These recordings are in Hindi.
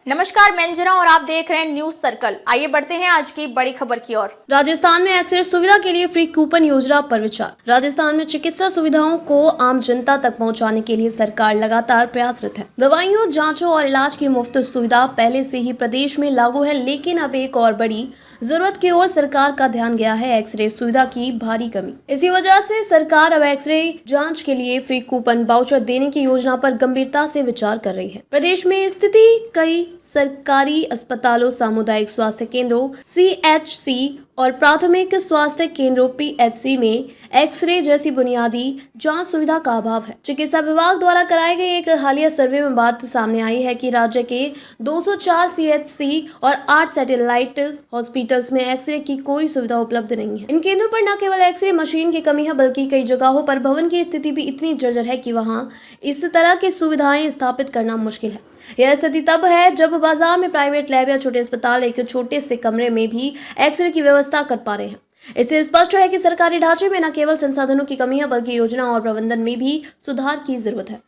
नमस्कार, मैं अंजना और आप देख रहे हैं न्यूज सर्कल। आइए बढ़ते हैं आज की बड़ी खबर की ओर। राजस्थान में एक्सरे सुविधा के लिए फ्री कूपन योजना पर विचार। राजस्थान में चिकित्सा सुविधाओं को आम जनता तक पहुंचाने के लिए सरकार लगातार प्रयासरत है। दवाइयों, जांचों और इलाज की मुफ्त सुविधा पहले से ही प्रदेश में लागू है, लेकिन अब एक और बड़ी जरूरत की ओर सरकार का ध्यान गया है: एक्सरे सुविधा की भारी कमी। इसी वजह से सरकार अब एक्सरे जाँच के लिए फ्री कूपन वाउचर देने की योजना पर गंभीरता से विचार कर रही है। प्रदेश में स्थिति कई सरकारी अस्पतालों, सामुदायिक स्वास्थ्य केंद्रों (CHC) और प्राथमिक स्वास्थ्य केंद्रों (PHC) में एक्सरे जैसी बुनियादी जांच सुविधा का अभाव है। चिकित्सा विभाग द्वारा कराए गए एक हालिया सर्वे में बात सामने आई है कि राज्य के 204 CHC और 8 सैटेलाइट हॉस्पिटल्स में एक्सरे की कोई सुविधा उपलब्ध नहीं है। इन केंद्रों पर न केवल एक्सरे मशीन की कमी है, बल्कि कई जगहों पर भवन की स्थिति भी इतनी जर्जर है कि वहां इस तरह की सुविधाएं स्थापित करना मुश्किल है। यह स्थिति तब है जब बाजार में प्राइवेट लैब या छोटे अस्पताल एक छोटे से कमरे में भी एक्सरे की व्यवस्था कर पा रहे हैं। इससे स्पष्ट है कि सरकारी ढांचे में न केवल संसाधनों की कमी है, बल्कि योजना और प्रबंधन में भी सुधार की जरूरत है।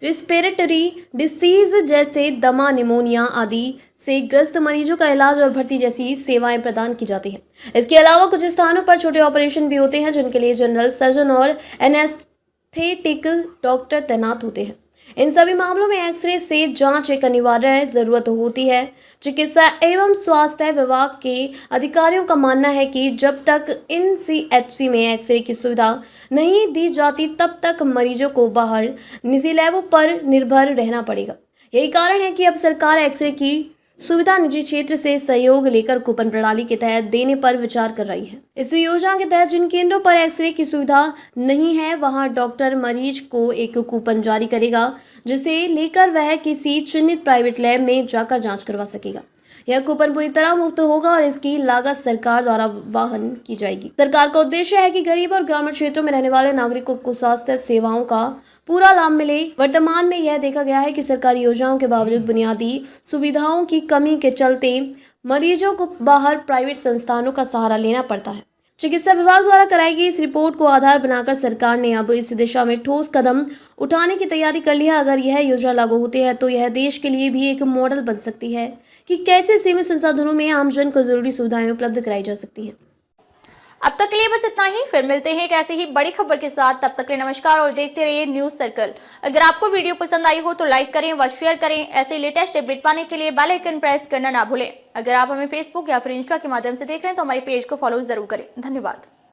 रेस्पिरेटरी डिसीज जैसे दमा, निमोनिया आदि से ग्रस्त मरीजों का इलाज और भर्ती जैसी सेवाएं प्रदान की जाती हैं। इसके अलावा कुछ स्थानों पर छोटे ऑपरेशन भी होते हैं, जिनके लिए जनरल सर्जन और एनेस्थेटिक डॉक्टर तैनात होते हैं। इन सभी मामलों में एक्सरे से जांच एक अनिवार्य जरूरत होती है। चिकित्सा एवं स्वास्थ्य विभाग के अधिकारियों का मानना है कि जब तक इन CHC में एक्सरे की सुविधा नहीं दी जाती, तब तक मरीजों को बाहर निजी लैबों पर निर्भर रहना पड़ेगा। यही कारण है कि अब सरकार एक्सरे की सुविधा निजी क्षेत्र से सहयोग लेकर कूपन प्रणाली के तहत देने पर विचार कर रही है। इस योजना के तहत जिन केंद्रों पर एक्सरे की सुविधा नहीं है, वहां डॉक्टर मरीज को एक कूपन जारी करेगा, जिसे लेकर वह किसी चिन्हित प्राइवेट लैब में जाकर जांच करवा सकेगा। यह कूपन पूरी तरह मुफ्त होगा और इसकी लागत सरकार द्वारा वहन की जाएगी। सरकार का उद्देश्य है कि गरीब और ग्रामीण क्षेत्रों में रहने वाले नागरिकों को स्वास्थ्य सेवाओं का पूरा लाभ मिले। वर्तमान में यह देखा गया है कि सरकारी योजनाओं के बावजूद बुनियादी सुविधाओं की कमी के चलते मरीजों को बाहर प्राइवेट संस्थानों का सहारा लेना पड़ता है। चिकित्सा विभाग द्वारा कराई गई इस रिपोर्ट को आधार बनाकर सरकार ने अब इस दिशा में ठोस कदम उठाने की तैयारी कर ली है। अगर यह योजना लागू होती है तो यह देश के लिए भी एक मॉडल बन सकती है कि कैसे सीमित संसाधनों में आमजन को जरूरी सुविधाएं उपलब्ध कराई जा सकती हैं। अब तक के लिए बस इतना ही। फिर मिलते हैं एक ऐसे ही बड़ी खबर के साथ। तब तक के लिए नमस्कार और देखते रहिए न्यूज सर्कल। अगर आपको वीडियो पसंद आई हो तो लाइक करें व शेयर करें। ऐसे लेटेस्ट अपडेट पाने के लिए बेल आइकन प्रेस करना ना भूलें। अगर आप हमें फेसबुक या फिर इंस्टा के माध्यम से देख रहे हैं तो हमारे पेज को फॉलो जरूर करें। धन्यवाद।